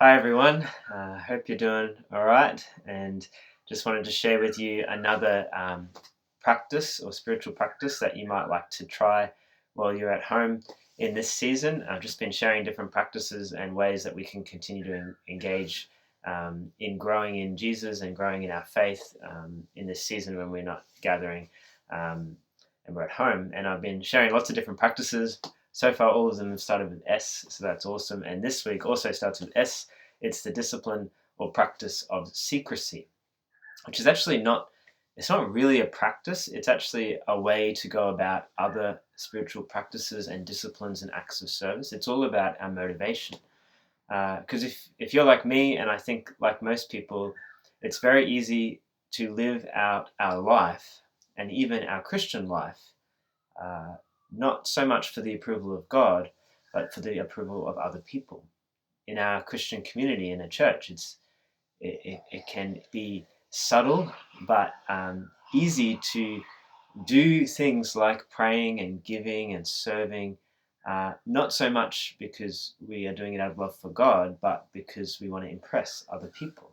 Hi everyone, hope you're doing all right, and just wanted to share with you another practice or spiritual practice that you might like to try while you're at home in this season. I've just been sharing different practices and ways that we can continue to engage in growing in Jesus and growing in our faith in this season when we're not gathering and we're at home. And I've been sharing lots of different practices. So far, all of them have started with S, so that's awesome. And this week also starts with S. It's the discipline or practice of secrecy, which is actually not, it's not really a practice. It's actually a way to go about other spiritual practices and disciplines and acts of service. It's all about our motivation. Because if you're like me, and I think like most people, it's very easy to live out our life and even our Christian life, uh, not so much for the approval of God, but for the approval of other people. In our Christian community, in a church, it can be subtle, but easy to do things like praying and giving and serving, not so much because we are doing it out of love for God, but because we want to impress other people.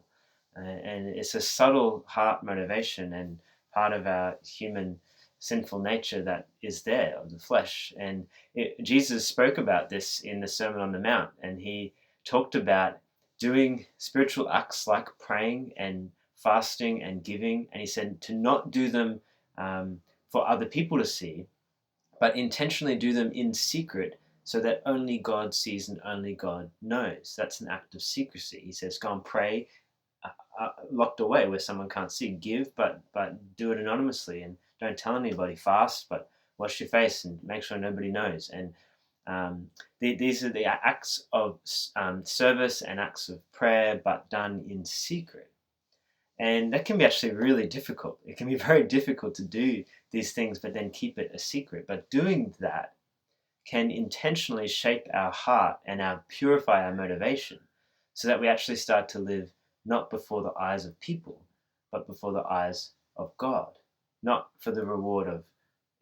And it's a subtle heart motivation and part of our human sinful nature that is there of the flesh. And Jesus spoke about this in the Sermon on the Mount, and he talked about doing spiritual acts like praying and fasting and giving. And he said to not do them for other people to see, but intentionally do them in secret so that only God sees and only God knows. That's an act of secrecy. He says, go and pray locked away where someone can't see. Give, but do it anonymously and don't tell anybody. Fast, but wash your face and make sure nobody knows. And these are the acts of service and acts of prayer, but done in secret. And that can be actually really difficult. It can be very difficult to do these things, but then keep it a secret. But doing that can intentionally shape our heart and purify our motivation so that we actually start to live not before the eyes of people, but before the eyes of God. Not for the reward of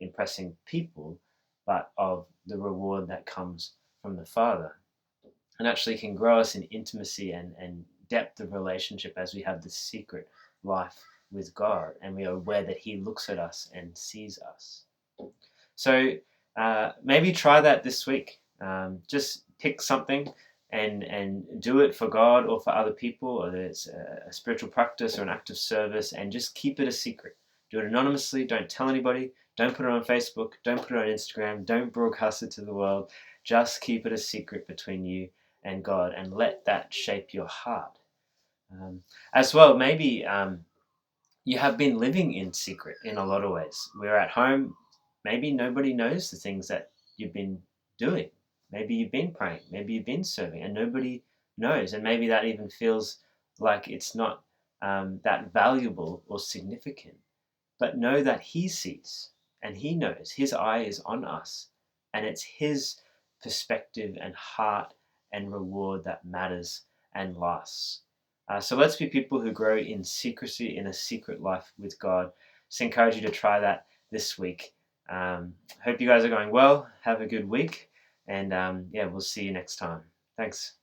impressing people, but of the reward that comes from the Father. And actually can grow us in intimacy and depth of relationship as we have this secret life with God and we are aware that He looks at us and sees us. So maybe try that this week. Just pick something and do it for God or for other people, or it's a spiritual practice or an act of service, and just keep it a secret. Do it anonymously. Don't tell anybody. Don't put it on Facebook. Don't put it on Instagram. Don't broadcast it to the world. Just keep it a secret between you and God, and let that shape your heart. As well, maybe you have been living in secret in a lot of ways. We're at home. Maybe nobody knows the things that you've been doing. Maybe you've been praying. Maybe you've been serving, and nobody knows. And maybe that even feels like it's not that valuable or significant. But know that He sees and He knows. His eye is on us, and it's His perspective and heart and reward that matters and lasts. So let's be people who grow in secrecy, in a secret life with God. Just encourage you to try that this week. Hope you guys are going well. Have a good week. And yeah, we'll see you next time. Thanks.